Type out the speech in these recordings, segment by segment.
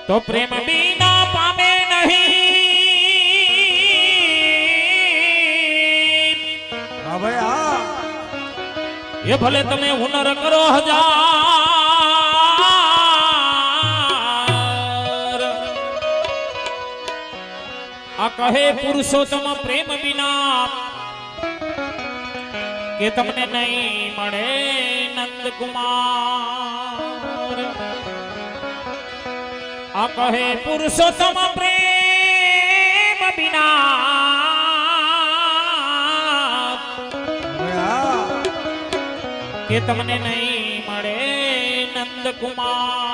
तो प्रेम बिना पामे नहीं। हाँ भाई हाँ, ये भले तमे हुनर करो हजार, आ कहे पुरुषोत्तम प्रेम बिना के तमने नहीं मळे नंद कुमार। आ कहे पुरुषोत्तम प्रेम बिना के तमने नहीं मळे नंद कुमार।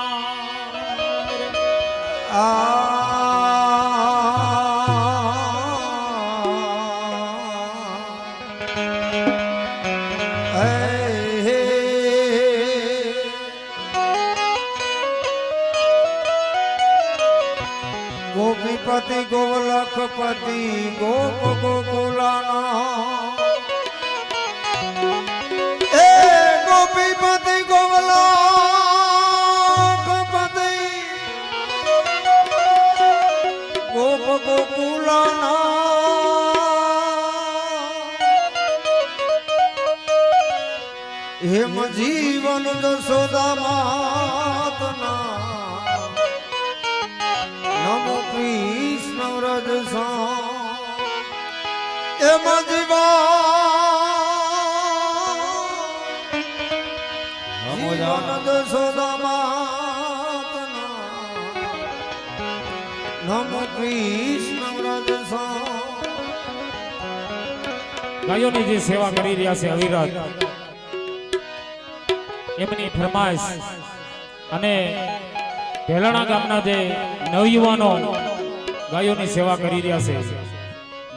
गोपीपति गोलखपति गोप गोकुलाना, गोपीपति गोलखपति गोप गोकुलाना, हेम जीवन जसोदा मातना, नमो कृष्ण व्रज एम जीवा जीवन जसोदा मातना, नमो कृष्ण व्रज। गायोनी जी सेवा करी રહ્યા છે અવિરત, એમની ફરમાઈશ અને ભેલાણા ગામના જે નવયુવાનો ગાયોની સેવા કરી રહ્યા છે,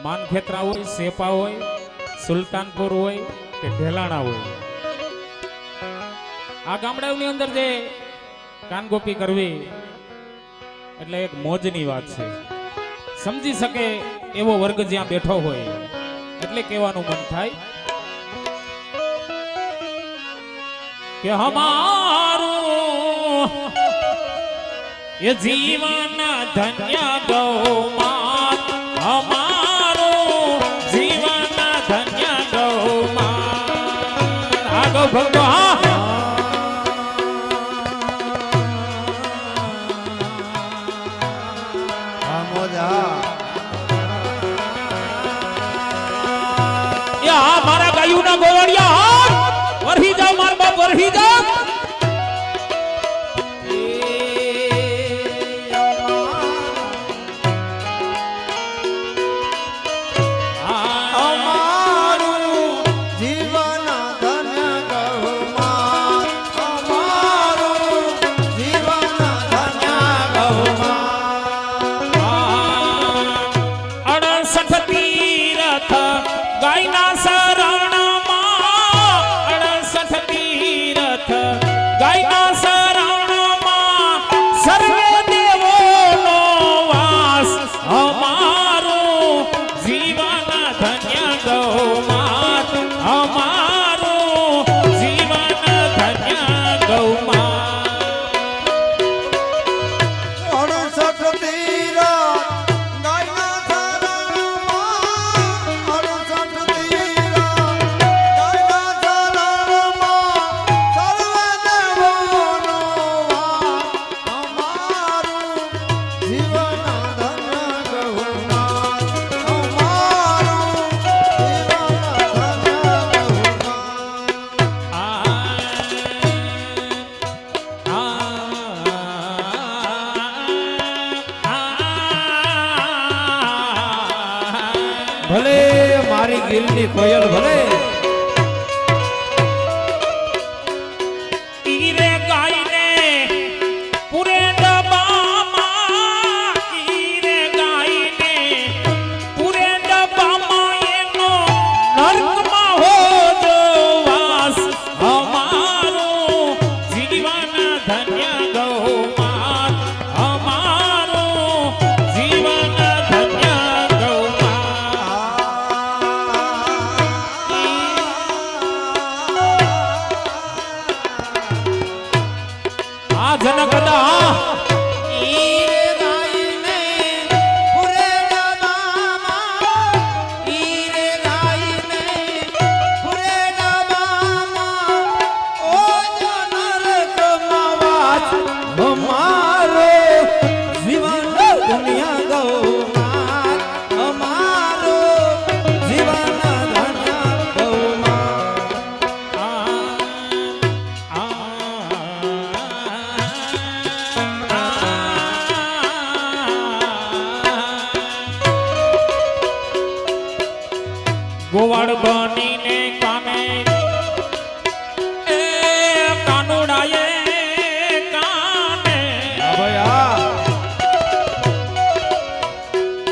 માનખેત્રા હોય, સેપા હોય, સુલતાનપુર હોય કે ઢેલાણા હોય, આ ગામડાઓની અંદર જે કાનગોપી કરવી એટલે એક મોજની વાત છે। સમજી શકે એવો વર્ગ જ્યાં બેઠો હોય એટલે કહેવાનું મન થાય કે હમારું ये जीवन धन्य गौ मात, हमारो जीवन धन्य गौ मात। आगो भक्तो हाँ मोजा या मारा गायू ना गोवड़िया वरही जाओ मार बाप वरही जाओ। ભલે મારી ગીરની કોયલ ભલે તીરે ગાયને પૂરે ડબામાં આ જનક દા ઈરે ગાઈને ફુરેડા મામા ઈરે ગાઈને ફુરેડા મામા ઓ જનર કમાવાજ અમારો જીવન દુનિયા ગૌમાત અમારો જીવન ધન્ય ગૌમાત ગોવાળ બનીને કાને એ કાનુડાએ કાને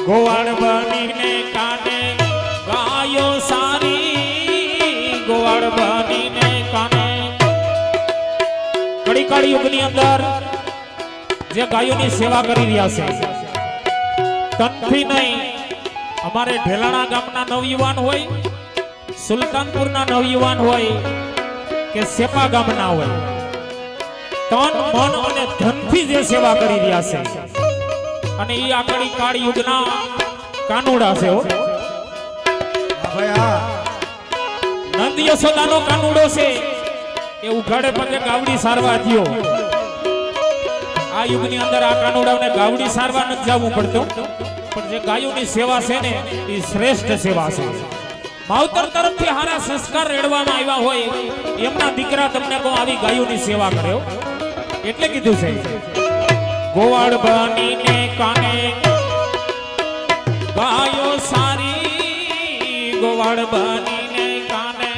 ગોવાળ બનીને કાને ગાયો સારી ગોવાળ બનીને કાને કડીકાળ યુગની અંદર જે ગાયોની સેવા કરી રહ્યા છે તનથી નહીં અમારે ઢેલાણા ગામના નવયુવાન હોય સુલતાનપુરના નવયુવાન હોય કે સેપા ગામના હોય તન મન અને ધનથી જે સેવા કરી રહ્યા છે અને ઈ આકડી કાળ યુગના કાનુડા છે હો નંદ યશોદાનો કાનુડો છે એ ઉઘાડે પગે ગાવડી સારવા થયો આ યુગની અંદર આ કાનુડાઓને ગાવડી સારવા નથી જવું પડતું પણ જે ગાયોની સેવા છે ને એ શ્રેષ્ઠ સેવા છે માવતર તરફથી હારા સંસ્કાર રેડવામાં આવ્યા હોય એમના દીકરા તમને કહો આવી ગાયોની સેવા કર્યો એટલે કીધું છે ગોવાળ બનીને કાને ગાયો સારી ગોવાળ બનીને કાને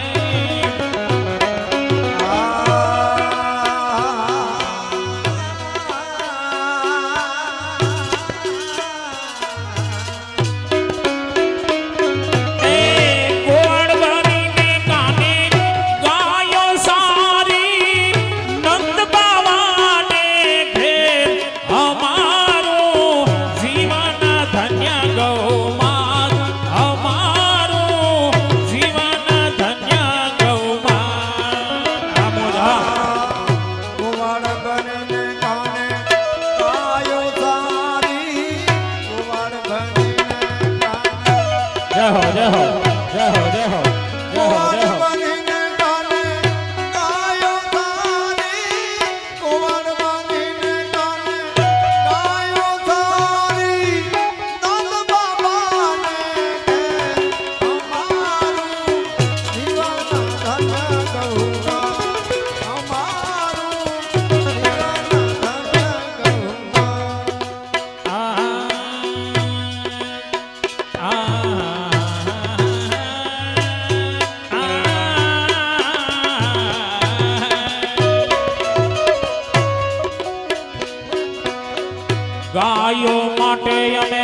ગાયો માટે અમે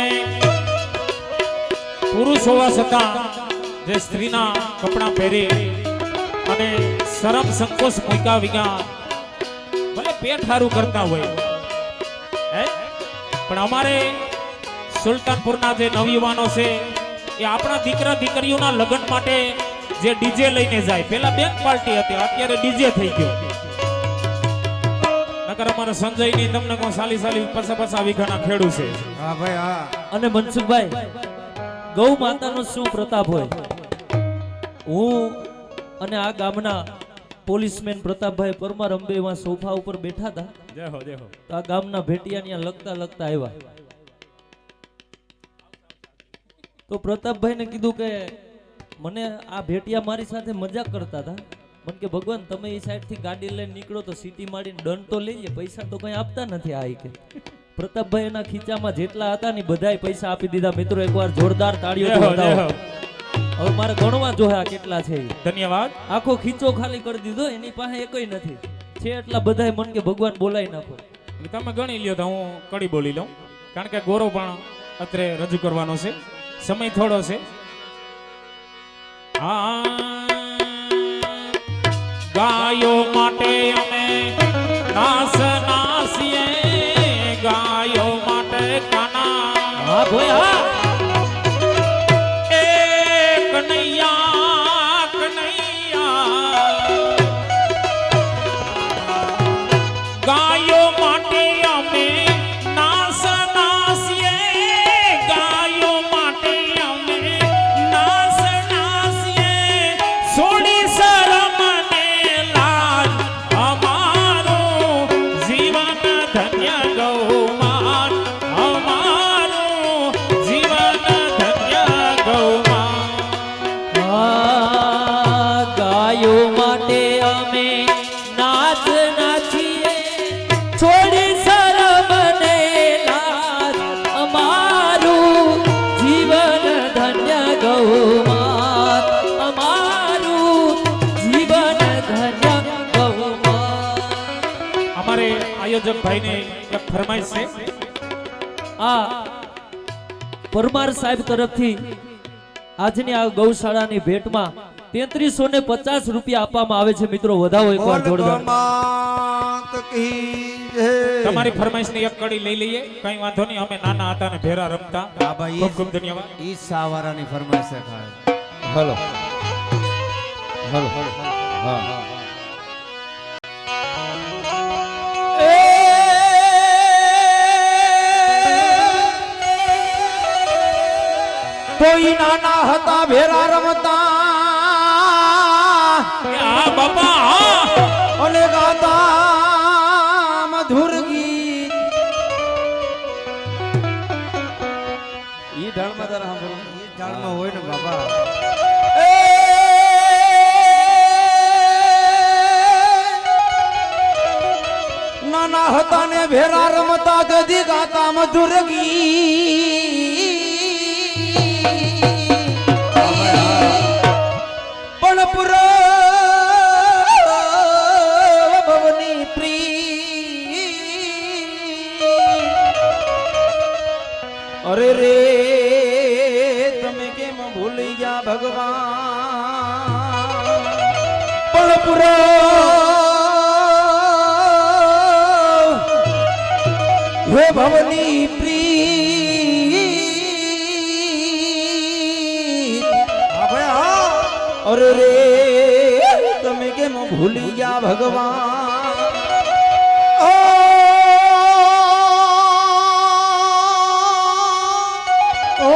પુરુષ હોવા છતાં જે સ્ત્રીના કપડાં પહેરી અને શરમ સંકોચ મૂક્યા વિના ભલે પેટ હારું કરતા હોય પણ અમારે સુલતાનપુરના જે નવયુવાનો છે એ આપણા દીકરા દીકરીઓના લગ્ન માટે જે ડીજે લઈને જાય પેલા બેંક પાર્ટી હતી અત્યારે ડીજે થઈ ગયો નકર અમારા સંજયની તમને કહું સાલી સાલી પસા વીઘાના ખેડૂ છે હા ભાઈ હા અને મનસુખભાઈ ગૌ માતાનો શું પ્રતાપ હોય હું અને આ ગામના પોલીસમેન પ્રતાપભાઈ પરમાર અંબેમાં સોફા ઉપર બેઠા હતા જય હો જય હો તો આ ગામના ભેટિયા લગતા લગતા આવ્યા તો પ્રતાપભાઈને કીધું કે મને આ ભેટિયા મારી સાથે મજાક કરતા હતા મને કે ભગવાન તમે એ સાઈડ થી ગાડી લઈને નીકળો તો સિટી મારીને દંડ તો લઈએ પૈસા તો કઈ આપતા નથી આ કે પ્રતાપભાઈ એના ખીચામાં જેટલા હતા ને બધાય પૈસા આપી દીધા મિત્રો એકવાર જોરદાર તાળીઓ બતાવો હવે મારે ગણવા જોયા કેટલા છે ધન્યવાદ આખો ખીચો ખાલી કરી દીધો એની પાસે એકય નથી છે એટલા બધાય મન કે ભગવાન બોલાવી નાખો તમે ગણી લ્યો તો હું કડી બોલી લઉં કારણ કે ગૌરવ પણ અત્રે રજૂ કરવાનો છે સમય થોડો છે ગાયો માટે અમે નાસ નાસીએ ગાયો માટે કાના હા ભાઈ હા ગાયો માટે અમે નાસ નાસીએ, ગાયો માટે અમે નાસ નાસીએ, છોડી શરમ ને લાજ, અમારું જીવન ધન્ય ગૌમાન, અમારું જીવન ધન્ય ગૌમાન. ગાયો માટે અમે નાચ નાચીએ, છોડી શરમ ને લાજ, અમારું જીવન ધન્ય ગૌમાત, અમારું જીવન ધન્ય ગૌમાત. અમારે આયોજક ભાઈને એક ફરમાઈશ છે. આ પરમાર સાહેબ તરફથી આજની આ ગૌશાળાની ભેટમાં 3350 રૂપિયા આપવામાં આવે છે. મિત્રો વધાવો એકવાર જોરદાર. માત કી જય. તમારી ફરમાઈશ ની એક કડી લઈ લઈએ, કઈ વાંધો નહીં. અમે નાના હતા ને ભેરા રમતા. હા ભાઈ, ખૂબ ખૂબ ધન્યવાદ. ઈ સાવારાની ફરમાઈશ છે ખાસ. હલો હલો હા કોઈ નાના હતા ભેરા રમતા આ બાપા હા. અને ગાતા મધુર ગીત. ઈ ઢાળમાં તારા સાંભળો, ઈ ઢાળમાં હોય ને બાબા. નાના હતા ને ભેરા રમતા ગદી ગાતા મધુર ગીત. પણ પુરો ભવની પ્રી. અરે રે તમે કેમ ભૂલી ગયા ભગવાન. પણ પુરો હે ભવની પ્રી. અરે રે તમે કેમ ભૂલી ગયા ભગવાન. ઓ ઓ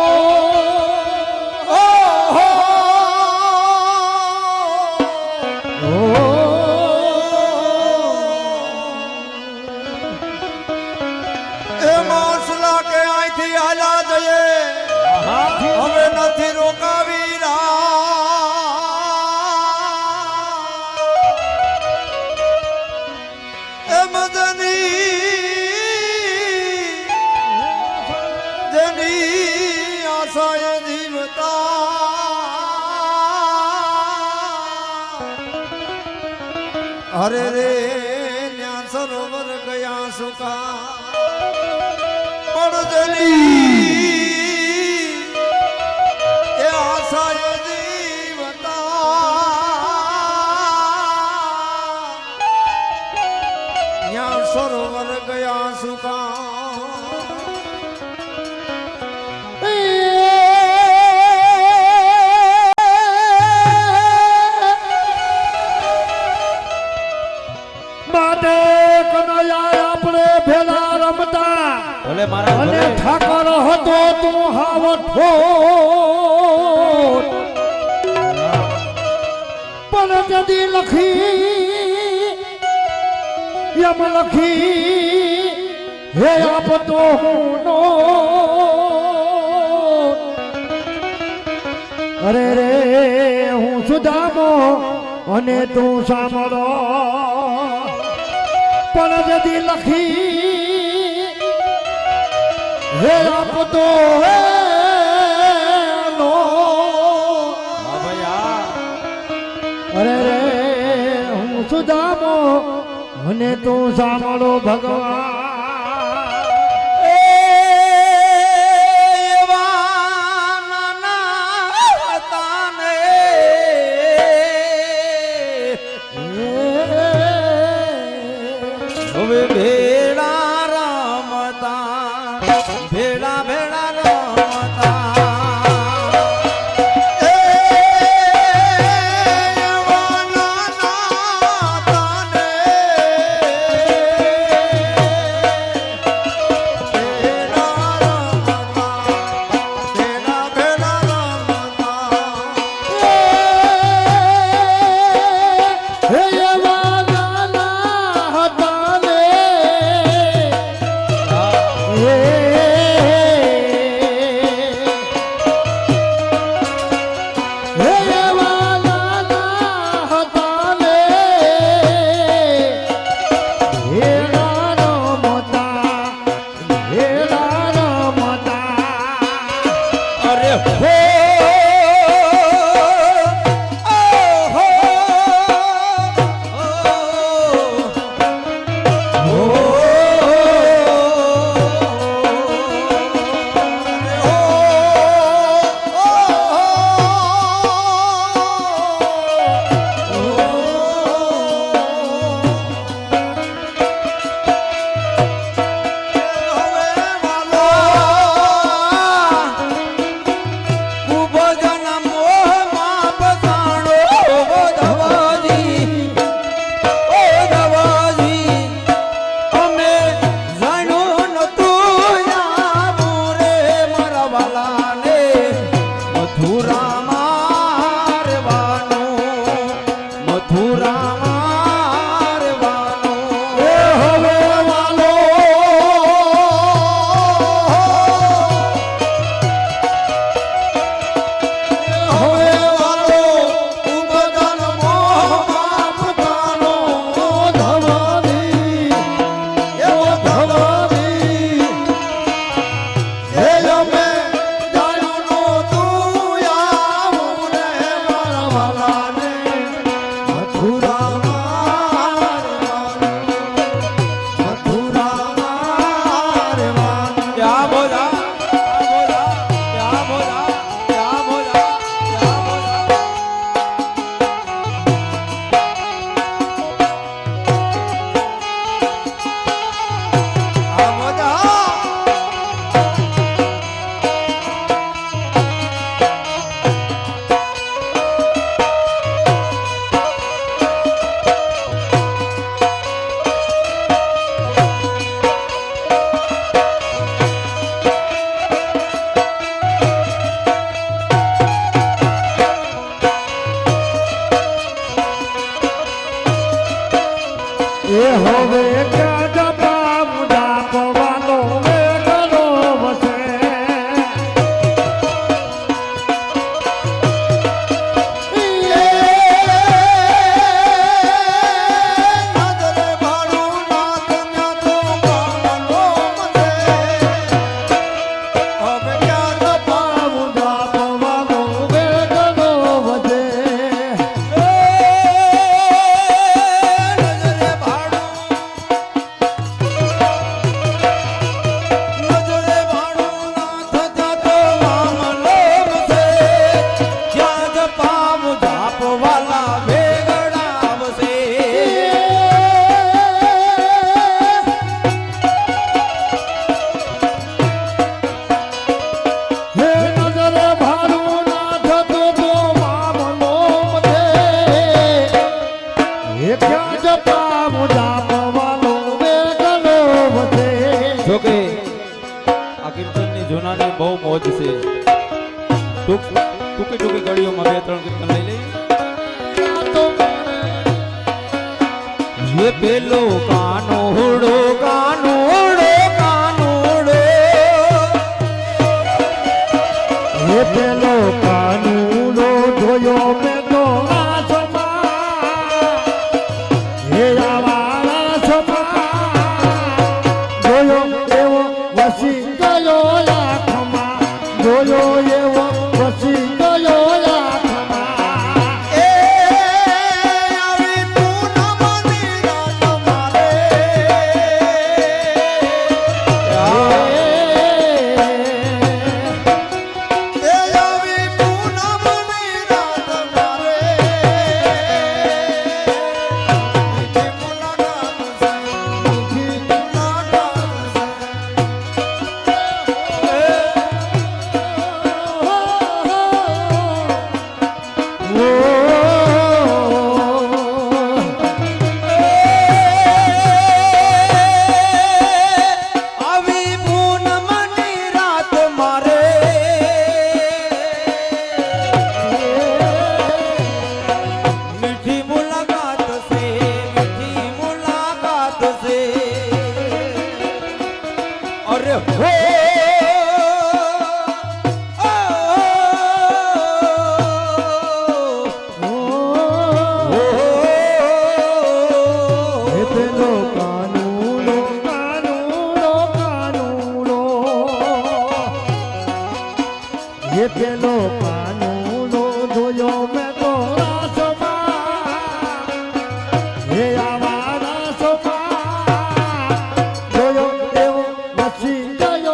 એ માસલા કે અહીંથી હાલા જઈએ, હવે નથી રોકાવી. અરે રે ન્યા સરોવર ગયા સુકા પડજની એ આશાએ જીવતા. ન્યા સરોવર ગયા સુકા અને ઠાકર હતો તું હાવ ઠોઠ. પણ જદી લખી એમ લખી હે આપતો હું નો. અરે રે હું સુદામો અને તું સાંભળો. પણ જદી લખી હે આપતો હે નો. અરે રે હું સુદામો અને તું સાંભળો ભગવાન. હવે ભેળા રમતા ભેળા ભેળા રમતા. એ હવે ક્યાં જપા મુજાપવાનો વેગનો વસે જોકે આ કીર્તનની જૂનાની બહુ મોજ છે. ટૂંકી ઘડીઓમાં 2-3 કીર્તન લઈ લઈએ. ये पेलो कानूड़ो कानूड़ो कानूड़ो ये पेलो कानूनो જોયો મેં તો આસમાં હે આવાળા સમાં જોયો એવો વસી ગયો આંખમાં જોયો એવો વસી ગયો આંખમાં એ આવી પૂનમની રાત મારે એ આવી પૂનમની રાત મારે મીઠી મુલાકાત છે મીઠી મુલાકાત આવી પૂનમની રાત મારે મીઠી મુલાકાત છે મીઠી મુલાકાત છે અરે હો હે પેલો કાનૂનો કાનૂનો કાનૂનો હે પેલો કાનૂનો જોયો મેં તો આસમાં હે આવા રાસમાં જોયો એવો વસી ગયો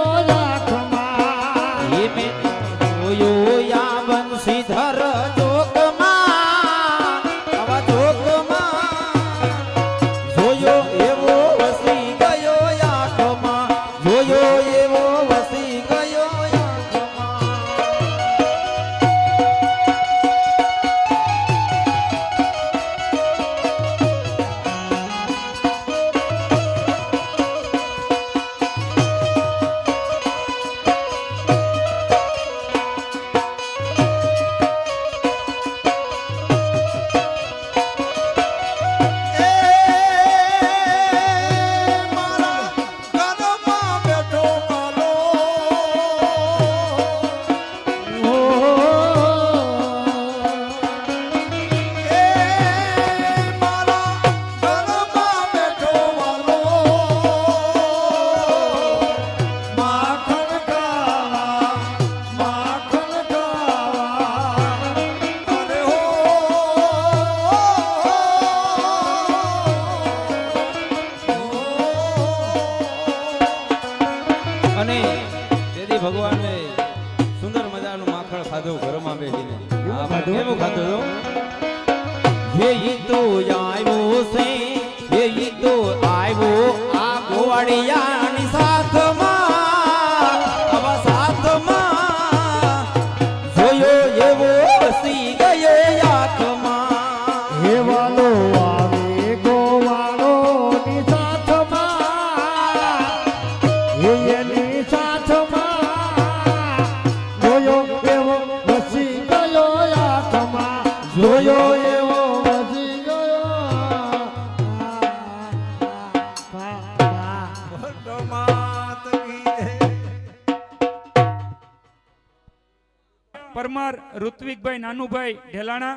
પરમાર ઋત્વિકભાઈ નાનુભાઈ ઢેલાણા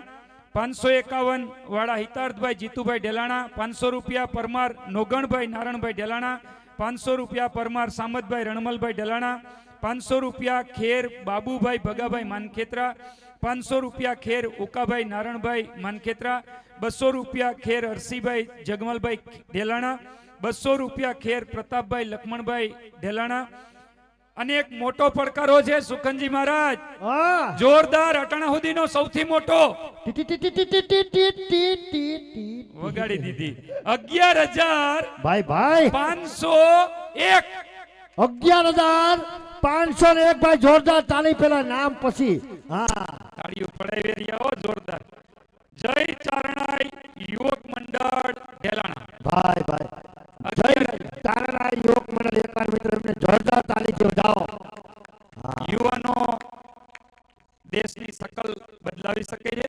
551 વાળા હિતાર્થભાઈ જીતુભાઈ ઢેલાણા 500 રૂપિયા પરમાર નોગણભાઈ નારણભાઈ ઢેલાણા 500 રૂપિયા પરમાર સામતભાઈ રણમલભાઈ ઢેલાણા 500 રૂપિયા ખેર બાબુભાઈ ભગાભાઈ માનખેત્રા 500 રૂપિયા ખેર ઉકાભાઈ નારણભાઈ માનખેત્રા 200 રૂપિયા ખેર હરસીભાઈ જગમલભાઈ ઢેલાણા 200 રૂપિયા ખેર પ્રતાપભાઈ લક્ષ્મણભાઈ ઢેલાણા અને એક મોટો પડકારો છે સુખનજી મહારાજ હા જોરદાર અટાણા સુધીનો સૌથી મોટો T T T T T T T T T T. વગાડી દીધી 11,501 ભાઈ ભાઈ 11,501 ભાઈ જોરદાર તાળી પેલા નામ પછી હા તાળીઓ પડાવી રહ્યા હો જોરદાર જય ચારણાઈ યુવક મંડળ ઢેલાણા ભાઈ ભાઈ જય તારણા યુવક મંડળ એકવાર મિત્રો એમને જોરદાર તાળીથી વધાવો. યુવાનો દેશની શકલ બદલાવી શકે છે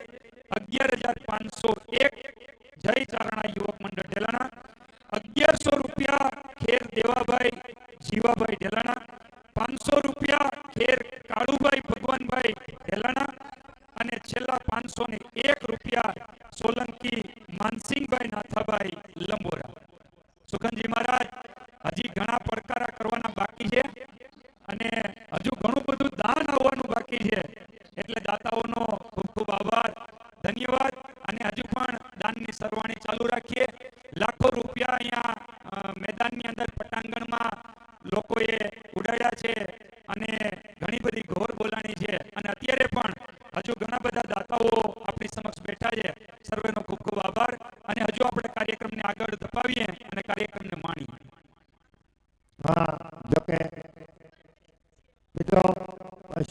11,501 જય ચારણા યુવક મંડળ ઢેલાણા 1100 રૂપિયા ખેર દેવાભાઈ જીવાભાઈ ઢેલાણા 500 રૂપિયા ખેર કાળુભાઈ ભગવાનભાઈ ઢેલાણા અને છેલ્લા 501 રૂપિયા સોલંકી માનસિંહભાઈ નાથાભાઈ લંબોરા. સુખનજી મહારાજ હજી ઘણા પડકારા કરવાના બાકી છે અને હજુ ઘણું બધું દાન આવવાનું બાકી છે એટલે દાતાઓનો ખૂબ ખૂબ આભાર ધન્યવાદ અને હજુ પણ દાનની સરવાણી ચાલુ રાખીએ. લાખો રૂપિયા અહીંયા મેદાનની અંદર પટાંગણમાં લોકોએ ઉડાડ્યા છે અને ઘણી બધી ઘોર બોલાણી છે અને અત્યારે પણ હજુ ઘણા બધા દાતાઓ આપણી સમક્ષ બેઠા છે. સર્વેનો ખૂબ ખૂબ આભાર અને હજુ આપણે કાર્યક્રમને આગળ ધપાવીએ અને કાર્યક્રમને માણીએ. હા જોકે મિત્રો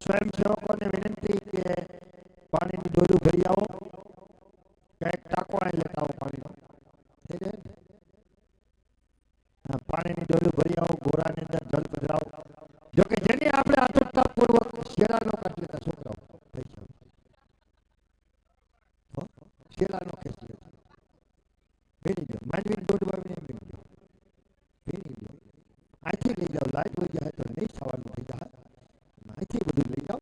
સ્વયંસેવકોને વિનંતી કે પાણીની ડોલું ભરી આવો કંઈક ટાંકો અહીં લેતા આવો પાણીનો થઈ જાય ને? હા, પાણીની ડોલું ભરી આવો ગોરાની અંદર જલ પધરાવો. જોકે જેની આપણે આતુરતાપૂર્વક શેરાનો કાઢી લેતા છોકરાઓ પૈસા શેરાનો ખેંચ લેતા ભેરી દો માંડવીની દોઢ વાવીને ભેરી દો ભેરી દો અહીંથી લઈ જાઓ લાઈટ હોય જાય તો નહીં થવાનું થઈ જાય અહીંથી બધું લઈ જાઓ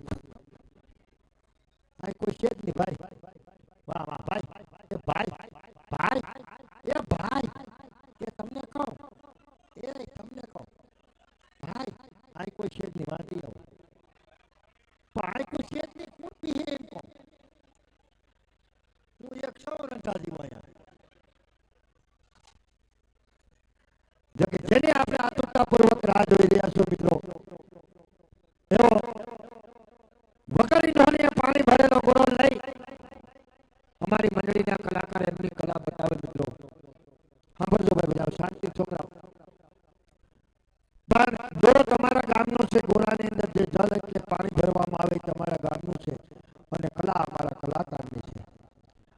અહીં કોઈ છે જ નહીં ભાઈ વાહ વાહ ભાઈ એ ભાઈ ભાઈ એ ભાઈ એ તમને કહો એ તમને કહો ભાઈ અહીં કોઈ છે જ નહીં વાંધી આવો પણ અહીં કોઈ છે જ નહીં કોણ બી એમ કહો હું એક સૌ રંધાજીમાં અહીંયા જોકે જેને આપણે આતુરતાપૂર્વક રાહ જોઈ રહ્યા છો મિત્રો એવો વગરની નોંધે પાણી ભરેલો ગોળો લઈ અમારી મંડળીના કલાકાર એમની કલા બતાવે મિત્રો. સાંભળજો ભાઈ બધા શાંતિ છોકરાઓ. પણ ગોળો તમારા ગામનો છે. ગોળાની અંદર જે જળ એટલે પાણી ભરવામાં આવે તમારા ગામનું છે અને કલા અમારા કલાકારની છે.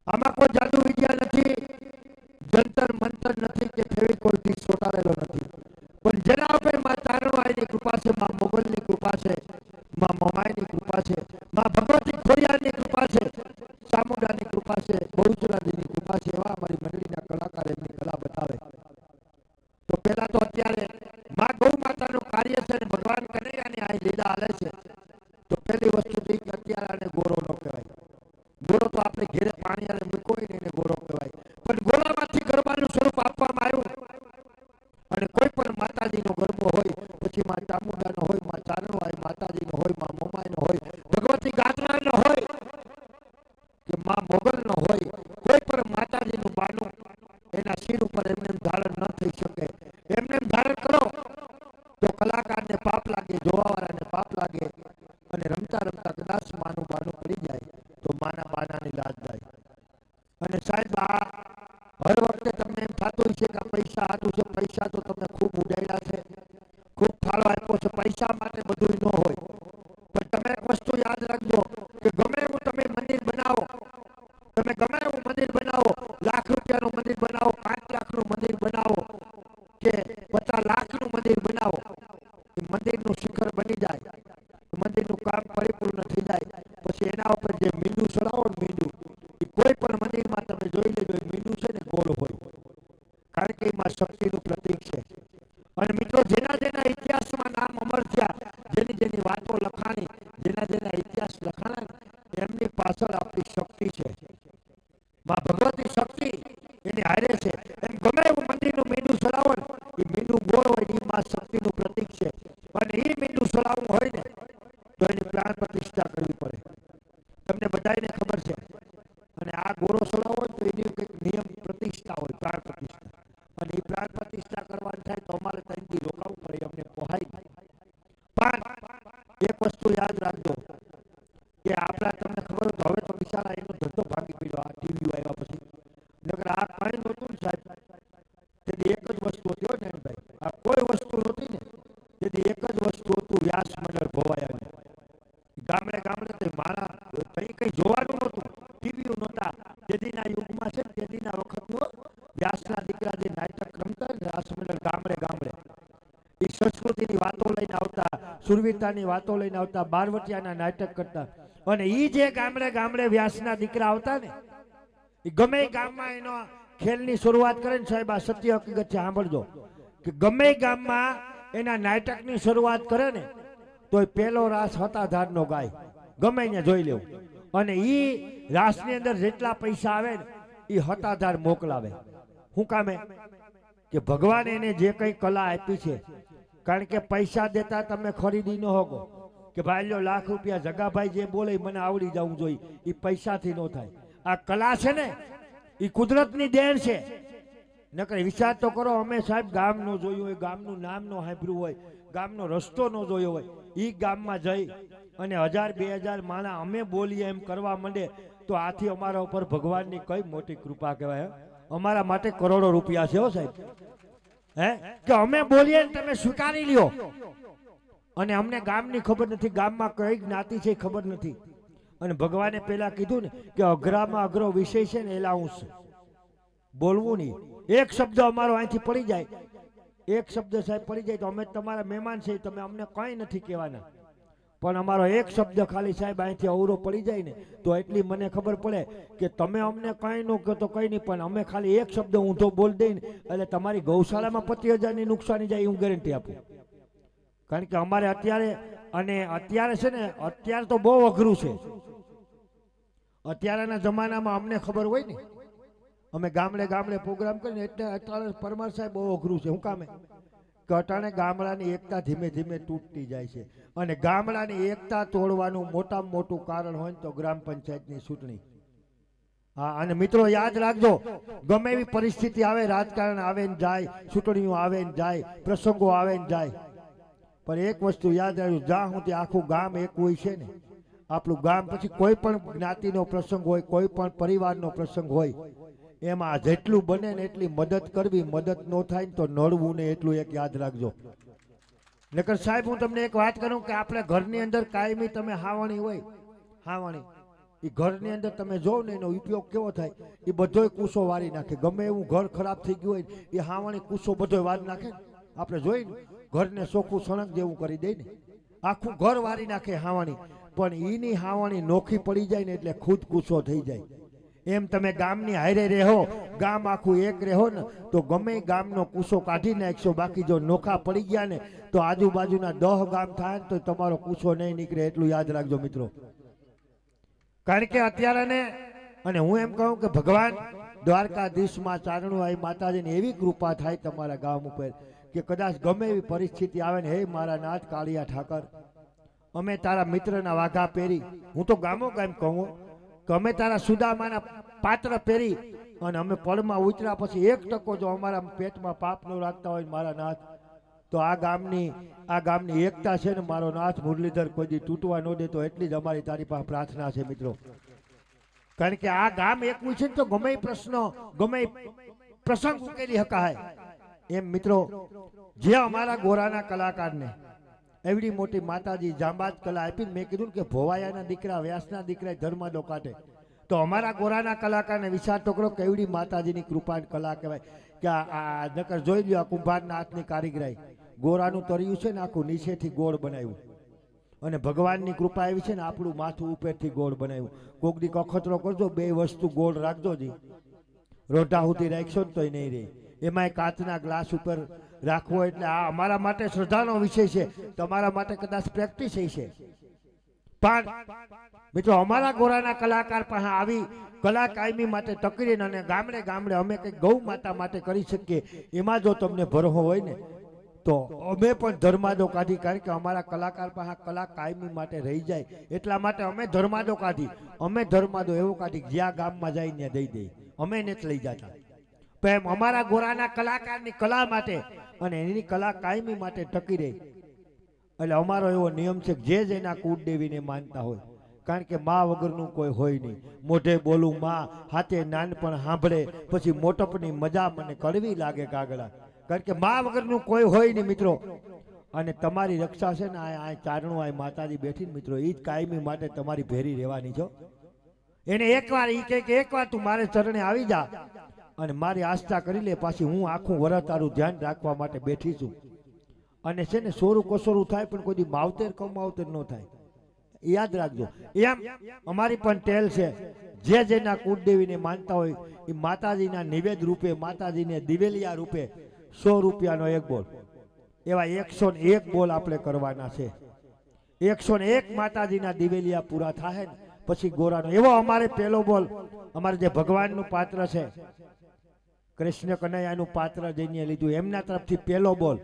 આમાં કોઈ જાદુ વિદ્યા નથી જંતર મંતર નથી કે ફેવિકોલથી ચોંટાડેલો નથી પણ જેના ઉપર માં ચારણવાઈની કૃપા છે માં મોગલની કૃપા છે માં મમાઈની કૃપા છે માં ભગવતી ખોડિયારની કૃપા છે ચામુંડાની કૃપા છે બહુચરાજીની કૃપા છે એવા અમારી મંડળીના કલાકાર એમની કલા બતાવે. તો પહેલા તો અત્યારે માં ગૌ માતાનું કાર્ય છે અને ભગવાન કનૈયાની અહીં લીલા હાલે છે તો પહેલી વસ્તુ થઈ કે અત્યારે આને ગોળો ન કહેવાય. ગોળો તો આપણે ઘેરે પાણી આને મૂકો ને એને ગોળો કહેવાય પણ ગોળામાંથી ગરબાનું સ્વરૂપ આપવામાં આવ્યું અને કોઈ પણ માતાજીનો ગરબો હોય પછી માં ચામુંડાનો હોય માં ચારણવાઈ માતાજીનો હોય માં મોમાઈનો હોય ભગવતી ગાત્રાનો હોય કે માં મોગલનો હોય કોઈ પણ માતાજીનું બાનું એના શિર ઉપર એમને ધારણ ન થઈ શકે. એમને ધારણ કરો તો કલાકારને પાપ લાગે જોવાવાળાને પાપ લાગે અને રમતા રમતા કદાચ માનું બાનું પડી જાય તો માના બાનાની લાજ જાય. અને સાહેબ આ હર વખતે તમને એમ થતું છે કે પૈસા આટલું છે પૈસા તો તમે ખૂબ ઉડાડ્યા છે ખૂબ ફાળો આપ્યો છે પૈસા માટે બધું ન હોય પણ તમે એક વસ્તુ યાદ રાખજો કે ગમે એવું તમે મંદિર બનાવો તમે ગમે એવું મંદિર બનાવો લાખ રૂપિયાનું મંદિર બનાવો 5 લાખનું મંદિર બનાવો કે 50 લાખનું મંદિર બનાવો એ મંદિરનું શિખર બની જાય મંદિરનું કામ પરિપૂર્ણ થઈ જાય પછી એના ઉપર જે મીંડું ચડાવો ને મીંડું એ કોઈ પણ મંદિરમાં તમે જોઈ લેજો મીંડું છે ને ગોળ હોય કારણ કે એમાં શક્તિનું પ્રતીક છે. અને મિત્રો જેના જેના ઇતિહાસમાં નામ અમર થયા જેની જેની વાતો લખાણી જેના જેના ઇતિહાસ લખાણા પ્રતિષ્ઠા કરવાની થાય તો અમારે 3 દી રોકાવું પડે, અમને પોહાય નહીં. પણ એક વસ્તુ યાદ રાખજો કે આપણા તમને ખબર હોય તો હવે તો બિચારા એનો ધંધો ભાગી પડ્યો આ ટીવી આવ્યા પછી. નકર આ કઈ નહોતું ને સાહેબ, તેથી એક જ વસ્તુ હતી હો નયનભાઈ, આ કોઈ વસ્તુ નહોતી ને, તેથી એક જ વસ્તુ હતું વ્યાસ મંડળ ભવાયાનું. ગામડે ગામડે તે મારા કઈ જોવાનું નહોતું, ટીવી નહોતા. તેદીના યુગમાં છે ને તેદીના વખતનો વ્યાસના દીકરા જે નાટક રમતા ને વ્યાસ મંડળ ગામડે ગામડે એ સંસ્કૃતિની વાતો લઈને આવતા, સુરવીરતાની વાતો લઈને આવતા, બારવટિયાના નાટક કરતા. અને એ જે ગામડે ગામડે વ્યાસના દીકરા આવતા ને એ ગમે એ ગામમાં એનો ખેલની શરૂઆત કરે ને સાહેબ, આ સત્ય હકીકત છે, સાંભળજો કે ગમે એ ગામમાં એના નાટકની શરૂઆત કરે ને તો એ પહેલો રાસ હતાધારનો ગાય, ગમે એને જોઈ લેવું. અને એ રાસની અંદર જેટલા પૈસા આવે ને એ હતાધાર મોકલાવે. શું કામે? કે ભગવાન એને જે કઈ કલા આપી છે, કારણ કે પૈસા દેતા તમે ખરીદી ન હોગો કે ભાઈ લો લાખ રૂપિયા જગાભાઈ જે બોલે મને આવડી જવું જોઈએ, એ પૈસાથી ન થાય. આ કલા છે ને એ કુદરતની દેણ છે. નકર વિચાર તો કરો, અમે સાહેબ ગામ નો જોયું હોય, ગામનું નામ નો સાંભળ્યું હોય, ગામનો રસ્તો ન જોયો હોય, એ ગામમાં જઈ અને 1000-2000 માણા અમે બોલીએ એમ કરવા માંડે તો આથી અમારા ઉપર ભગવાનની કઈ મોટી કૃપા કહેવાય. અમારા માટે કરોડો રૂપિયા છે હો સાહેબ, હે કે અમે બોલીએ ને તમે સ્વીકારી લ્યો. અને અમને ગામની ખબર નથી, ગામમાં કઈ જ્ઞાતિ છે ખબર નથી. અને ભગવાને પેલા કીધું ને કે અઘરામાં અઘરો વિષય છે ને એલાઉન્સ, બોલવું નહીં. એક શબ્દ અમારો અહીંથી પડી જાય, એક શબ્દ સાહેબ પડી જાય તો અમે તમારા મહેમાન છે, તમે અમને કંઈ નથી કહેવાના. પણ અમારો એક શબ્દ ખાલી સાહેબ અહીંથી અવરો પડી જાય ને તો એટલી મને ખબર પડે કે તમે અમને કંઈ ન કહો તો કંઈ નહીં, પણ અમે ખાલી એક શબ્દ ઊંધો બોલ દઈને એટલે તમારી ગૌશાળામાં 25,000ની નુકસાની જાય, હું ગેરંટી આપું. કારણ કે અમારે અત્યારે છે ને અત્યારે તો બહુ અઘરું છે. અત્યારના જમાનામાં અમને ખબર હોય ને, અમે ગામડે ગામડે પ્રોગ્રામ કરીને એટલે અત્યારે પરમાર સાહેબ બહુ અઘરું છે. શું કામે? કે અટાણે ગામડાની એકતા ધીમે ધીમે તૂટતી જાય છે. અને ગામડાની એકતા તોડવાનું મોટામાં મોટું કારણ હોય ને તો ગ્રામ પંચાયતની ચૂંટણી. હા, અને મિત્રો યાદ રાખજો, ગમે એવી પરિસ્થિતિ આવે, રાજકારણ આવે ને જાય, ચૂંટણીઓ આવે ને જાય, પ્રસંગો આવે ને જાય, પણ એક વસ્તુ યાદ રાખજો, જ્યાં સુધી આખું ગામ એક હોય છે ને, આપણું ગામ, પછી કોઈ પણ જ્ઞાતિનો પ્રસંગ હોય, કોઈ પણ પરિવારનો પ્રસંગ હોય, એમાં જેટલું બને ને એટલી મદદ કરવી. મદદ ન થાય ને તો નડવું ને, એટલું એક યાદ રાખજો. નકર સાહેબ હું તમને એક વાત કરું કે આપણે ઘરની અંદર કાયમી તમે હાવણી હોય, હાવણી એ ઘરની અંદર તમે જોવો ને એનો ઉપયોગ કેવો થાય, એ બધોય કૂસો વારી નાખે. ગમે એવું ઘર ખરાબ થઈ ગયું હોય એ હાવણી કૂસો બધોય વારી નાખે. આપણે જોઈને ઘરને ચોખ્ખું સણક જેવું કરી દે ને, આખું ઘર વારી નાખે હાવણી. પણ એની હાવણી નોખી પડી જાય ને એટલે ખુદ કૂસો થઈ જાય. એમ તમે ગામની હારે રહો, ગામ આખું એક રહો ને તો ગમે ગામનો કૂસો કાઢી નાખશો. બાકી જો નોખા પડી ગયા ને તો આજુબાજુના 10 ગામ થાય ને તો તમારો કૂસો નહીં નીકળે, એટલું યાદ રાખજો મિત્રો. કારણ કે અત્યારે અને હું એમ કહું કે ભગવાન દ્વારકાધીશમાં ચારણું આવી માતાજીની એવી કૃપા થાય તમારા ગામ ઉપર કે કદાચ ગમે એવી પરિસ્થિતિ આવે ને, હે મારા નાથ કાળિયા ઠાકર, અમે તારા મિત્રના વાઘા પહેરી, હું તો ગામો ગામ કહું કે અમે તારા સુદામાના પાત્ર પહેરી અને અમે પડમાં ઉતર્યા પછી 1% જો અમારા પેટમાં પાપ ન રાખતા હોય મારા નાથ, તો આ ગામની એકતા છે ને મારો નાથ મુરલીધર કોઈ દી તૂટવા ન દે. તો એટલી જ અમારી તારી પાસે પ્રાર્થના છે મિત્રો. કારણ કે આ ગામ એકવું છે ને તો ગમે પ્રશ્ન, ગમે પ્રસંગ ઉકેલી શકાય. એમ મિત્રો, જે અમારા ગોરાના કલાકારને એવડી મોટી માતાજી જાંબાજ કલા આપીને મેં કીધું કે ભોવાયાના દીકરા, વ્યાસના દીકરા ધર્માદો કાઢે, તો અમારા ગોરાના કલાકારને વિચાર તો કરો કે એવડી માતાજીની કૃપા કલા કહેવાય. કે આ નકર જોઈ લ્યો, આ કુંભારના હાથની કારીગરાઈ, ગોરાનું તર્યું છે ને આખું નીચેથી ગોળ બનાવ્યું, અને ભગવાનની કૃપા એવી છે ને આપણું માથું ઉપરથી ગોળ બનાવ્યું. કોક દી અખતરો કરજો, 2 વસ્તુ ગોળ રાખજો જી, રોઢા સુધી રાખશો ને તોય નહીં રહે. એમાંય કાચના ગ્લાસ ઉપર રાખવો. એટલે આ અમારા માટે શ્રદ્ધાનો વિષય છે, તમારા માટે કદાચ પ્રેક્ટિસ છે. પણ મિત્રો અમારા ગોરાના કલાકાર પાસે આવી કલા કાયમી માટે ટકરીને અને ગામડે ગામડે અમે કંઈક ગૌ માતા માટે કરી શકીએ, એમાં જો તમને ભરોસો હોય ને તો અમે પણ ધર્માદો કાઢી. કારણ કે અમારા કલાકાર પાસે કલા કાયમી માટે રહી જાય, એટલા માટે અમે ધર્માદો કાઢી. અમે ધર્માદો એવો કાઢી જ્યાં ગામમાં જઈને દઈ દઈ, અમે નથી લઈ જતા. પણ એમ અમારા ગોરાના કલાકારની કલા માટે અને એની કલા કાયમી માટે ટકી રહે. એટલે અમારો એવો નિયમ છે કે જે જેના કુળદેવીને માનતા હોય, કારણ કે મા વગરનું કોઈ હોય નહીં. મોઢે બોલું માં, હાથે નાનપણ સાંભળે, પછી મોટપની મજા મને કડવી લાગે કાગડા. કારણ કે મા વગરનું કોઈ હોય નહીં મિત્રો. અને તમારી રક્ષા છે ને આ ચારણું આ માતાજી બેઠી ને મિત્રો, એ જ કાયમી માટે તમારી ભેરી રહેવાની છો. એને એકવાર એ કહે કે એકવાર તું મારે ચરણે આવી જા અને મારી આસ્થા કરી લે, પાછી હું આખું વરસ તારું ધ્યાન રાખવા માટે બેઠી છું. અને છે ને સોરું કસોરું થાય પણ કોઈ માવતર કમાવતર ન થાય, યાદ રાખજો. એમ અમારી પણ ટેલ છે, જે જેના કુળદેવીને માનતા હોય એ માતાજીના નિવેદ રૂપે, માતાજીને દિવેલિયા રૂપે 100 રૂપિયાનો એક બોલ, એવા 101 બોલ આપણે કરવાના છે. 101 માતાજીના દિવેલિયા પૂરા થાય ને પછી ગોરાનો એવો અમારે પહેલો બોલ, અમારે જે ભગવાનનું પાત્ર છે, કૃષ્ણ કનૈયાનું પાત્ર જઈને લીધું, એમના તરફથી પહેલો બોલ.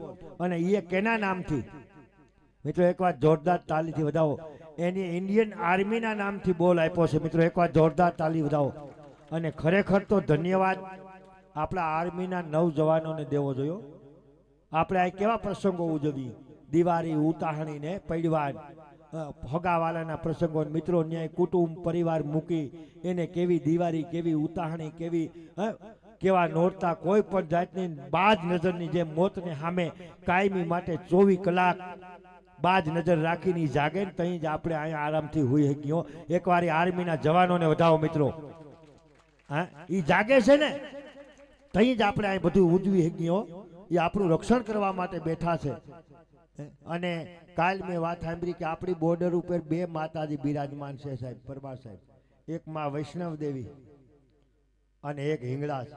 અને એ કેના નામથી મિત્રો, એકવાર જોરદાર તાલીથી વધાવો. એની ઇન્ડિયન આર્મીના નામથી બોલ આપ્યો છે મિત્રો, એકવાર જોરદાર તાલી વધાવો. અને ખરેખર તો ધન્યવાદ આપણા આર્મીના 9 જવાનોને દેવો જોયો. આપણે આ કેવા પ્રસંગો ઉજવીએ, દિવાળી, ઉતાહણી ને પૈડવાન, હગાવાલાના પ્રસંગો, મિત્રો ન્યાય કુટુંબ પરિવાર મૂકી એને કેવી દિવાળી, કેવી ઉતાહણી, કેવા નોરતા, કોઈ પણ જાતની બાજ નજરની જેમ મોતને સામે કાયમી માટે 24 કલાક બાજ નજર રાખીને જાગે ને તઈ જ આપણે અહીંયા આરામથી હોઈ ગયો. એકવાર આર્મીના જવાનોને વધાવો મિત્રો. હા, એ જાગે છે ને તઈ જ આપણે અહીં બધું ઉજવી ગયો. એ આપણું રક્ષણ કરવા માટે બેઠા છે. અને કાલ મેં વાત સાંભળી કે આપણી બોર્ડર ઉપર 2 માતાજી બિરાજમાન છે સાહેબ, પરમાર સાહેબ. એક માં વૈષ્ણવ દેવી અને એક હિંગળાજ.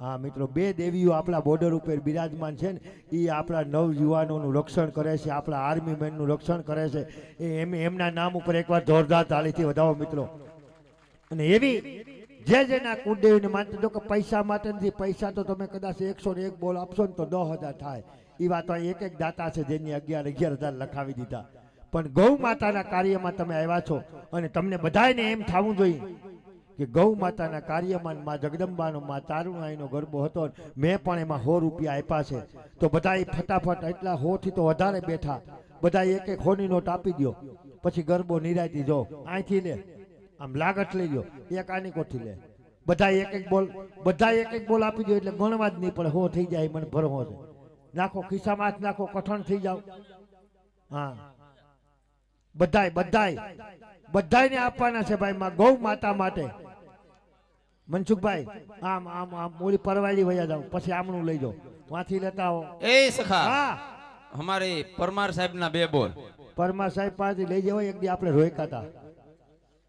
હા મિત્રો, 2 દેવીઓ આપણા બોર્ડર ઉપર બિરાજમાન છે ને, એ આપણા નવયુવાનોનું રક્ષણ કરે છે, આપણા આર્મી મેનનું રક્ષણ કરે છે. એમના નામ ઉપર એકવાર જોરદાર તાલીથી વધાવો મિત્રો. અને એવી જે જેના કુળદેવીને માનતા, જો કે પૈસા માટે નથી, પૈસા તો તમે કદાચ 101 બોલ આપશો ને તો 10,000 થાય. એ વાત એક દાતા છે જેની 11,000 લખાવી દીધા. પણ ગૌ માતાના કાર્યમાં તમે આવ્યા છો અને તમને બધાને એમ થવું જોઈએ કે ગૌ માતાના કાર્યમાં માં જગદંબાનો, માં તારુણાઈનો ગરબો હતો, મેં પણ એમાં 100 રૂપિયા આપ્યા છે. તો બધા ફટાફટ એટલા 100 થી તો વધારે બેઠા, બધા એક એક 100ની નોટ આપી દો, પછી ગરબો નિરાયતી જો અહીંથી લે, આમ લાગત લઈ લો, એક આની કોઠી લે, બધા એક એક બોલ આપી દો, એટલે ગણવા જ નહીં પડે, 100 થઈ જાય. મને ભરવો છે, નાખો ખિસ્સામાં હાથ નાખો, કઠણ થઈ જાવ. હા, બધાને આપવાના છે ભાઈ, માં ગૌ માતા માટે. મનસુખભાઈ આમ આમ આમ ઓલી પરવાળી વયા જાવ, પછી આમણું લઈ જાઓ, વાંથી લેતા આવો. એ સખા, હા, અમારે પરમાર સાહેબ ના 2 બોલ. પરમાર સાહેબ પાસેથી લઈ જાવ. એક દી આપણે રોયકા હતા,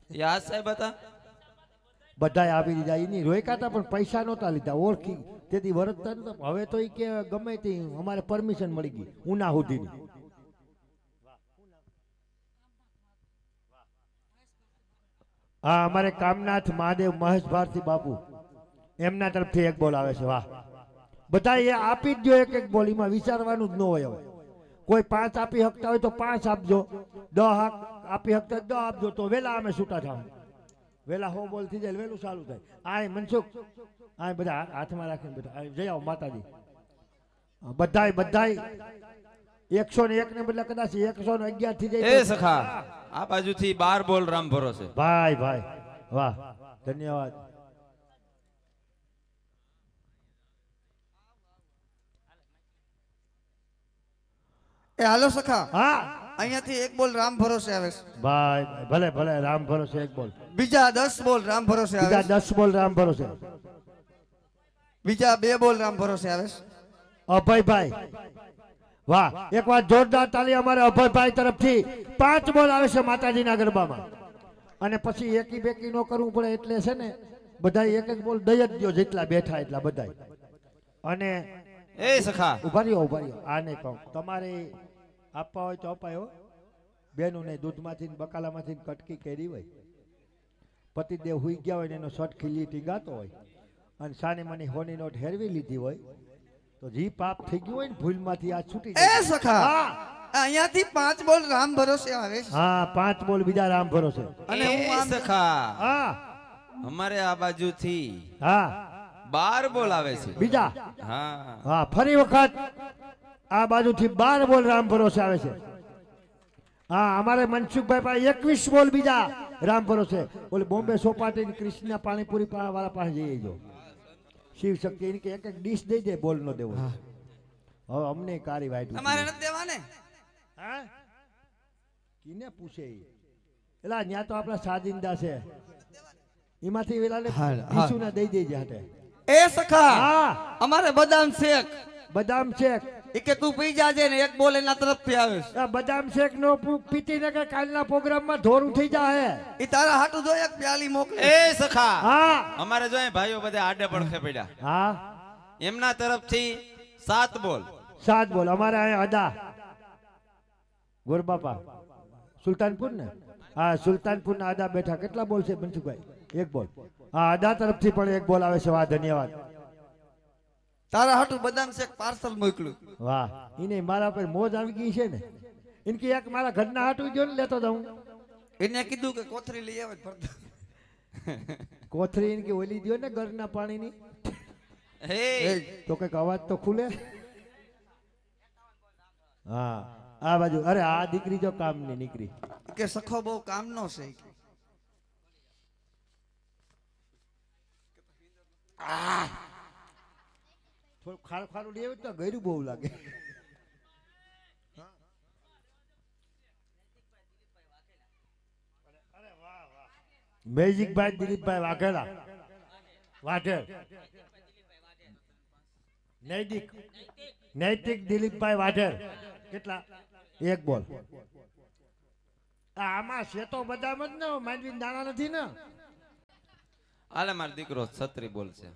યાદ સાહેબ હતા, બધાએ આપી દીધા. એની રોયકા હતા પણ પૈસા નહોતા લીધા, ઓળખી તેથી વરતતા નતા. હવે તો એ કે ગમે તે અમારે પરમિશન મળી ગઈ ઉના સુધીની. હા, અમારે કામનાથ મહાદેવ મહેશ ભારતી બાપુ, એમના તરફથી 1 બોલ આવે છે. વાહ, બધા એ આપી જ દો એક એક બોલ, એમાં વિચારવાનું જ ન હોય. હવે કોઈ 5 આપી શકતા હોય તો 5 આપજો, 10 આપી શકતા 10 આપજો, તો વેલા અમે છૂટા થાવ. વેલા 100 બોલ થઈ જાય, વેલું ચાલુ થાય. આ મનસુખ, આ બધા હાથમાં રાખીને બેઠા, જઈ આવો માતાજી. બધાય 101 ને બદલે કદાચ 111 થઈ જાય. એ સખા, આ બાજુથી 12 બોલ રામ ભરોસે. ભાઈ વાહ, ધન્યવાદ. એ હાલો સખા, હા, અહીંયાથી 1 બોલ રામ ભરોસે આવે છે. ભાઈ ભલે રામ ભરોસે 1 બોલ, બીજા 10 બોલ રામ ભરોસે આવે બીજા છે. 10 બોલ રામ ભરોસે, બીજા 2 બોલ રામ ભરોસે આવે છે. અભયભાઈ, વાહ, એક વાર જોરદાર તાલી અમારે અભયભાઈ તરફથી. 5 બોલ આવે છે માતાજીના ગરબામાં. અને પછી એકી બેકી નો કરવું પડે એટલે છે ને બધા એક એક બોલ દઈ જ દો, જેટલા બેઠા એટલા બધા. અને એ સખા, ઉભા રહ્યો, આને કહું, તમારે આપવા હોય તો અપાયો. બેનું ને દૂધમાંથી બકાલામાંથી કટકી કરી હોય, પતિદેવ હુઈ ગયા હોય ને એનો શર્ટ ખીલી ટીંગાતો હોય, અને સાને મને હોની નોટ હેરવી લીધી હોય, તો જી પાપ થઈ ગયું હોય ને ભૂલમાંથી આ છૂટી એ સખા, અહીંયાથી 5 બોલ રામ ભરોસે આવે છે. હા, 5 બોલ બીજા રામ ભરોસે. અને હું આમ સખા, હા, અમારે આ બાજુથી હા, 12 બોલ આવે છે બીજા હા હા ફરી વખત આ બાજુથી 12 બોલ રામ ભરોસે આવે છે. હા અમારે મનસુખભાઈ પાસે 21 બોલ બીજા રામ ભરોસે. ઓલી બોમ્બે સોપાટી કૃષ્ણા પાણીપુરી વાળા પાસે જઈએ જો શિવ શક્તિ એની કે એક એક ડીશ દઈ દે બોલ નો દેવો. હવે અમને કારી વાઈટ તમારે નથી દેવા ને? હા કિને પૂછે એલા ન્યા તો આપણા સાજિંદા છે એમાંથી વેલાને ઈસુને દઈ દેજે હાટે. એ સખા હા અમારે બદામ શેક બદામ શેક એ કે તું પી જાજે ને એક બોલ એના તરફથી આવે છે. આ બદામ શેક નો પીતી ને કે કાલના પ્રોગ્રામમાં ધોરું થઈ જાય. એ તારા હાટુ જો એક પ્યાલી મોકલે. એ સખા હા અમારે જો અહીં ભાઈઓ બધા આડે પડખે પડ્યા હા એમના તરફથી 7 બોલ 7 બોલ અમારે અહીંયા અદા ગોરબાપા સુલતાનપુર ને હા સુલતાનપુર ના અદા બેઠા. કેટલા બોલ છે મનસુખભાઈ? 1 બોલ. હા અદા તરફથી પણ 1 બોલ આવે છે. વાહ ધન્યવાદ. તારા હાટુ બદામ શેક પાર્સલ મોકલું. વાહ એને મારા પર મોજ આવી ગઈ છે ને. ઇનકી એક મારા ઘરના હાટુ જો ને લેતો જાઉં. એને કીધું કે કોથરી લઈ આવે ભરતો. કોથરી ઇનકી ઓલી દયો ને ઘરના પાણીની હે તો કઈક અવાજ તો ખુલે. હા આ બાજુ અરે આ દીકરી જો કામ ની નીકળી. કે સખો બહુ કામનો છે. થોડું ખારું ખારું લેવું તો ગયરું બહુ લાગે. મેજિકભાઈ દિલીપભાઈ વાઘેલા વાઢેર નૈતિક નૈતિક દિલીપભાઈ વાઢેર. કેટલા? 1 બોલ. આમાં શેતો બદામ જ ને માંડવી દાણા નથી ને. આલે મારો દીકરો 36 બોલ છે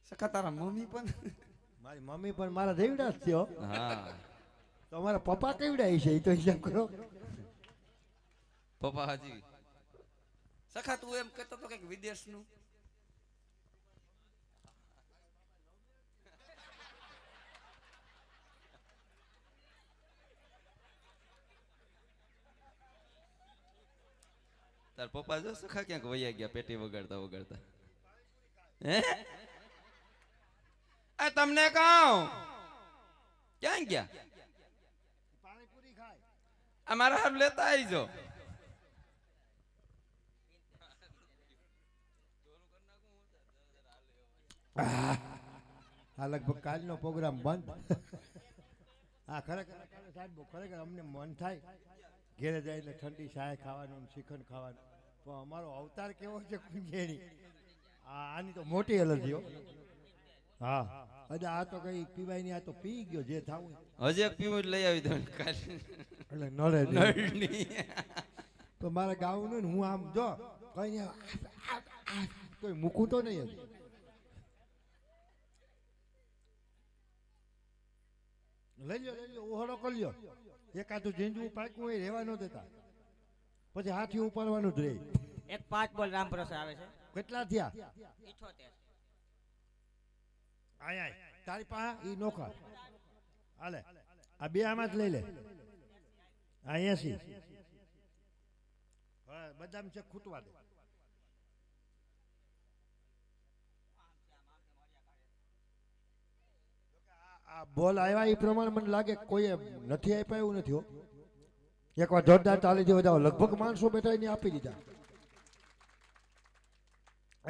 સખા તારા મમ્મી પણ મારી મમ્મી પણ મારા દેવડા જ છે હો. હા તો અમારા પપ્પા કેવડા છે એ તો હિસાબ કરો. પપ્પા હાજી સખા તું એમ કહેતો તો કે વિદેશનું તાર પપ્પા જો સખા ક્યાંક વયા ગયા પેટી વગાડતા વગાડતા. હે આ તમને કહું ક્યાં ગયા? પાણીપુરી ખાય. અમારા હારું લેતા આવજો. આ લગભગ કાલનો પ્રોગ્રામ બંધ. હા ખરેખર સાહેબ ખરેખર અમને મન થાય ઘેરે જઈને ઠંડી ચાય ખાવાનું શ્રીખંડ ખાવાનું. પણ અમારો અવતાર કેવો છે કુંજેણી. આની તો મોટી એલર્જીઓ. હા અરે આ તો કઈ પીવાય નહીં. આ તો પી ગયો જે થાવું. હજી એક પીવું જ લઈ આવી દઉં કાલે. એટલે નડે નળની. તો મારે ગાવું ને હું આમ જો કઈ નહીં કોઈ મૂકું તો નહીં. લઈ લો ઓહળો કરી લ્યો. એકાદું ઝીંજવું પાક્યું હોય રહેવા ન દેતા. પછી હાથી ઉપાડવાનું જ રહે. એક 5 બોલ રામ ભરોસે આવે છે. કેટલા થયા? 78. આય તારી પાસે ઈ નોખા હાલે. આ બે આમાં જ લઈ લે. આ 80. હા બદામ છે ખૂટવા દે. આ બોલ આવ્યા એ પ્રમાણે મને લાગે કોઈ નથી આપ્યા એવું નથી હો. એકવાર જોરદાર ચાલી જેવો જાવ લગભગ માણસો બેઠા એને આપી દીધા.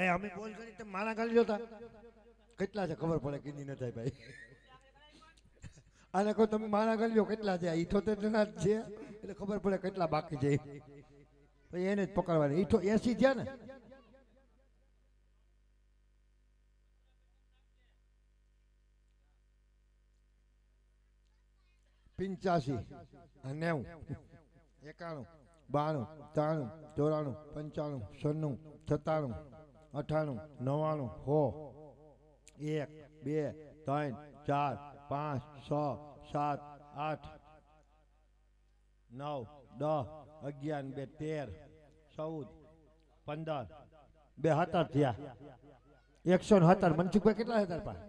એ અમે બોલ કરી તમે મારા ગાલી જોતા કેટલા છે ખબર પડે કે ન થાય ભાઈ. આને કહો તમે મારા ગાલી લો કેટલા છે? 78 જણા જ છે એટલે ખબર પડે કેટલા બાકી છે. પછી એને જ પકડવાની. 80 થયા ને. પિંચાસી 90 91 92 93 94 95 96 97 98 99 100 1 2 3 4 5 6 7 8 9 10 11 2 13 14 15 2 17 થયા. 117. મનસુખભાઈ કેટલા છે તારી પાસે?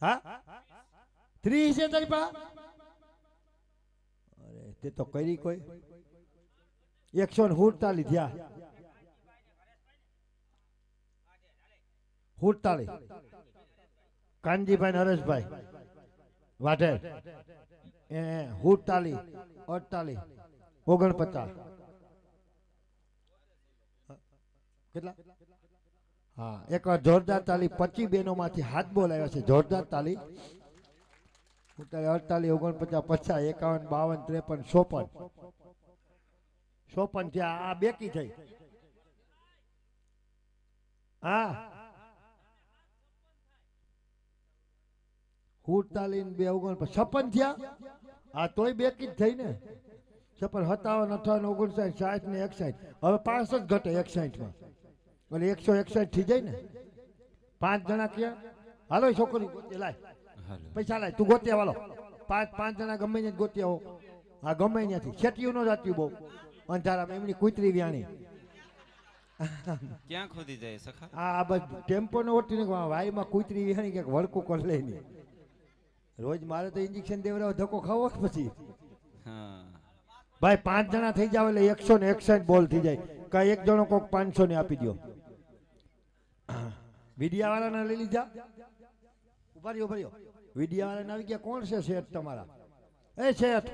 હા 30 છે તારી પાસે? અરે તે તો કરી કોઈ 147 થયા. 47 કાનજીભાઈ ને હરેશભાઈ વાઢેર 47 48 49 કેટલા હા એક વાર જોરદાર તાલી 25 બહેનો માંથી હાથ બોલ આવ્યા છે જોરદાર તાલી 48 49 50 51 52 53 54 થયા આ બેકી થઈ હા 48 ને 2 49 56 થયા આ તોય બેકી જ થઈ ને 57 58 59 60 ને 61 હવે 5 જ ઘટે 61 માં એટલે 161 થઈ જાય ને 5 જણા ક્યાં હાલો છોકરી ગોતી લાય પૈસા લાય તું ગોતી વાલો 5 જણા ગમે ને ગોતી આવો હા ગમે ત્યાંથી છેટિયું ન જાતી બહુ અંધારામાં એમની કૂતરી વ્યાણી ક્યાં ખોદી જાય સખા આ બસ ટેમ્પો ને ઓટીને વાયમાં કૂતરી વ્યાણી ક્યાંક વળકું કરી લે નહીં રોજ મારે તો ઇન્જેક્શન દેવડાવ ધક્કો ખાવો જ પછી હા ભાઈ 5 જણા થઈ જાવ એટલે 161 બોલ થઈ જાય કઈ એક જણો કોક 500 ને આપી દો વિડિયા વાળાને લઈ લીધા ઉભા રહ્યો વિડિયા વાળાને આવી ગયા કોણ છે શેઠ તમારા એ શેઠ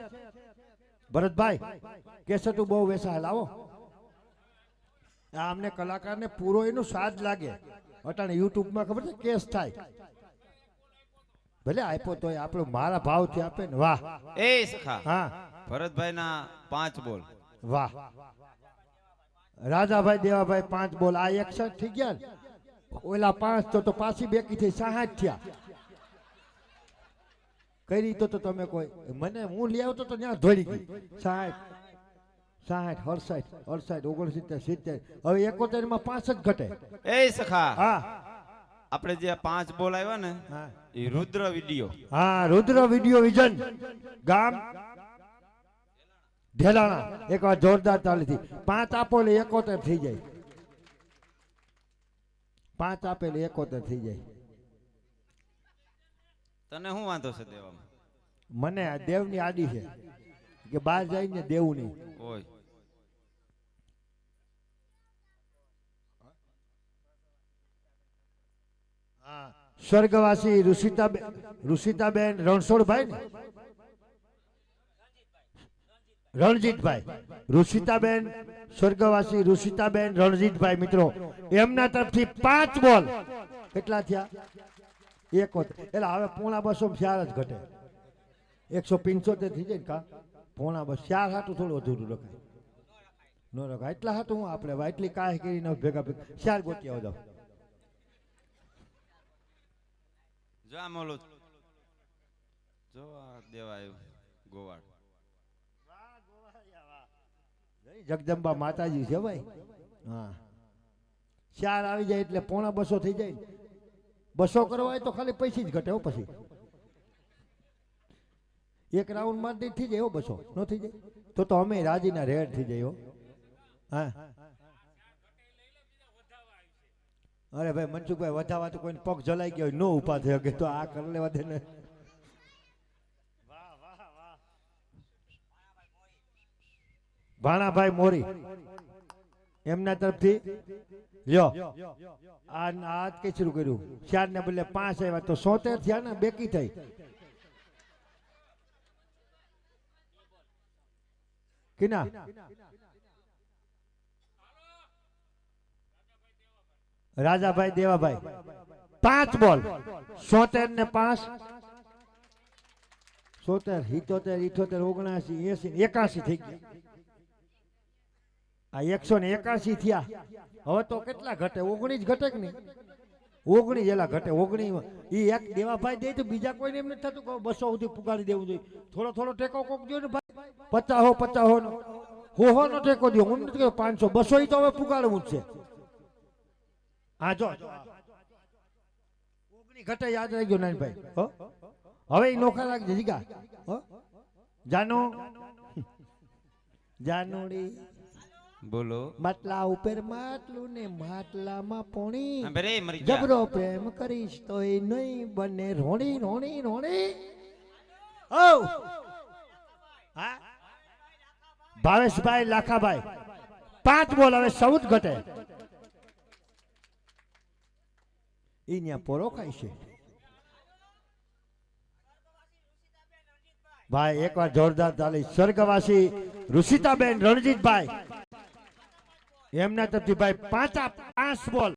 ભરતભાઈ કેસેટું બહુ વેસા લાવો આ અમને કલાકારને પૂરો એનું સ્વાદ લાગે અટાણે યુટ્યુબમાં ખબર છે કેસ થાય ભલે આપ્યો તોય આપણો મારા ભાવથી આપે ને વાહ એ સખા હા ભરતભાઈ ના 5 બોલ વાહ રાજાભાઈ દેવાભાઈ 5 બોલ આ 61 થઈ ગયા ને ઓલા 5 તો પાછી બેકી થઈ 60 થયા કઈ રીતે તો તમે કોઈ મને હું લઈ આવતો તો ત્યાં ધોડી ગઈ 60 68 69 70 હવે 71 માં 5 જ ઘટે એ સખા હા આપણે જે 5 બોલ આવ્યા ને હા એ રુદ્ર વિડિયો હા રુદ્ર વિડિયો વિઝન ગામ ઢેલાણા એક વાર જોરદાર તાલીથી 5 આપો એટલે 71 થઈ જાય 5 આપે એટલે 71 થઈ જાય તને શું વાંધો છે દેવામાં મને આ દેવની આડી છે કે બહાર જઈને દેવું નહીં ઓય સ્વર્ગવાસી ઋષિતાબેન રણછોડભાઈ ને રણજીતભાઈ ઋષિતાબેન સ્વર્ગવાસી ઋષિતાબેન રણજીતભાઈ મિત્રો એમના તરફથી 5 બોલ કેટલા થયા 71 એટલે હવે પોણા 200 4 જ ઘટે 175 થઈ જાય ને કા પોણા 200 4 હાટું થોડું અધૂરું રખાય ન રખાય એટલા હાટું હું આપણે એટલી કાંઈ કરીને ભેગા 4 ગોતી આવો જાવ જો આમ ઓલું જો આ દેવા આવ્યું ગોવાળ જગદંબા માતાજી છે ભાઈ હા 4 આવી જાય એટલે પોણા 200 થઈ જાય 200 કરવા હોય તો ખાલી પૈસા જ ઘટે હો પછી એક રાઉન્ડ માં થઈ જાય 200 ન થઈ જાય તો અમે રાજીના રેડ થઈ જાય હા અરે ભાઈ મનસુખભાઈ વધાવા તો કોઈને પગ જલાઈ ગયો નો ઉભા થયો કે તો આ કરી લેવા દે ને ભાણાભાઈ મોરી એમના તરફથી લ્યો આ કઈ શરૂ કર્યું 4 ને બદલે 5 આવ્યા તો 70 થયા ને બેકી થઈ કિના રાજાભાઈ દેવાભાઈ 5 બોલ 70 ને 5 70 77 78 79 80 81 થઈ ગયા આ 181 થયા હવે તો કેટલા ઘટે 19 ઘટે કે નહીં 19 એલા ઘટે 19 ઈ એક દેવાભાઈ દે તો બીજા કોઈને એમ નથી થતું કે 200 સુધી પુગાડી દેવું જોઈએ થોડો ટેકો કોક દો ને ભાઈ 50 નો હો નો ટેકો દો હું નથી 500 200 ઈ તો હવે પુગાડવું જ છે હા જો 19 ઘટે યાદ રાખજો નાનભાઈ હો હવે ઈ નોખા રાખજે જીગા હો જાનુડી બોલો માટલા ઉપર માટલું ને માટલામાં પોણી અબરે મરી જા જબરો પ્રેમ કરીશ તો એ નહીં બને રોણી રોણી રોણી ઓ હા ભાવેશભાઈ લાખાભાઈ 5 બોલ હવે 14 ઘટે ઈ ત્યાં પોરો ખાય છે. ભાઈ એકવાર જોરદાર તાલી સ્વર્ગવાસી ઋષિતાબેન રણજીતભાઈ એમના તરફથી ભાઈ 5 બોલ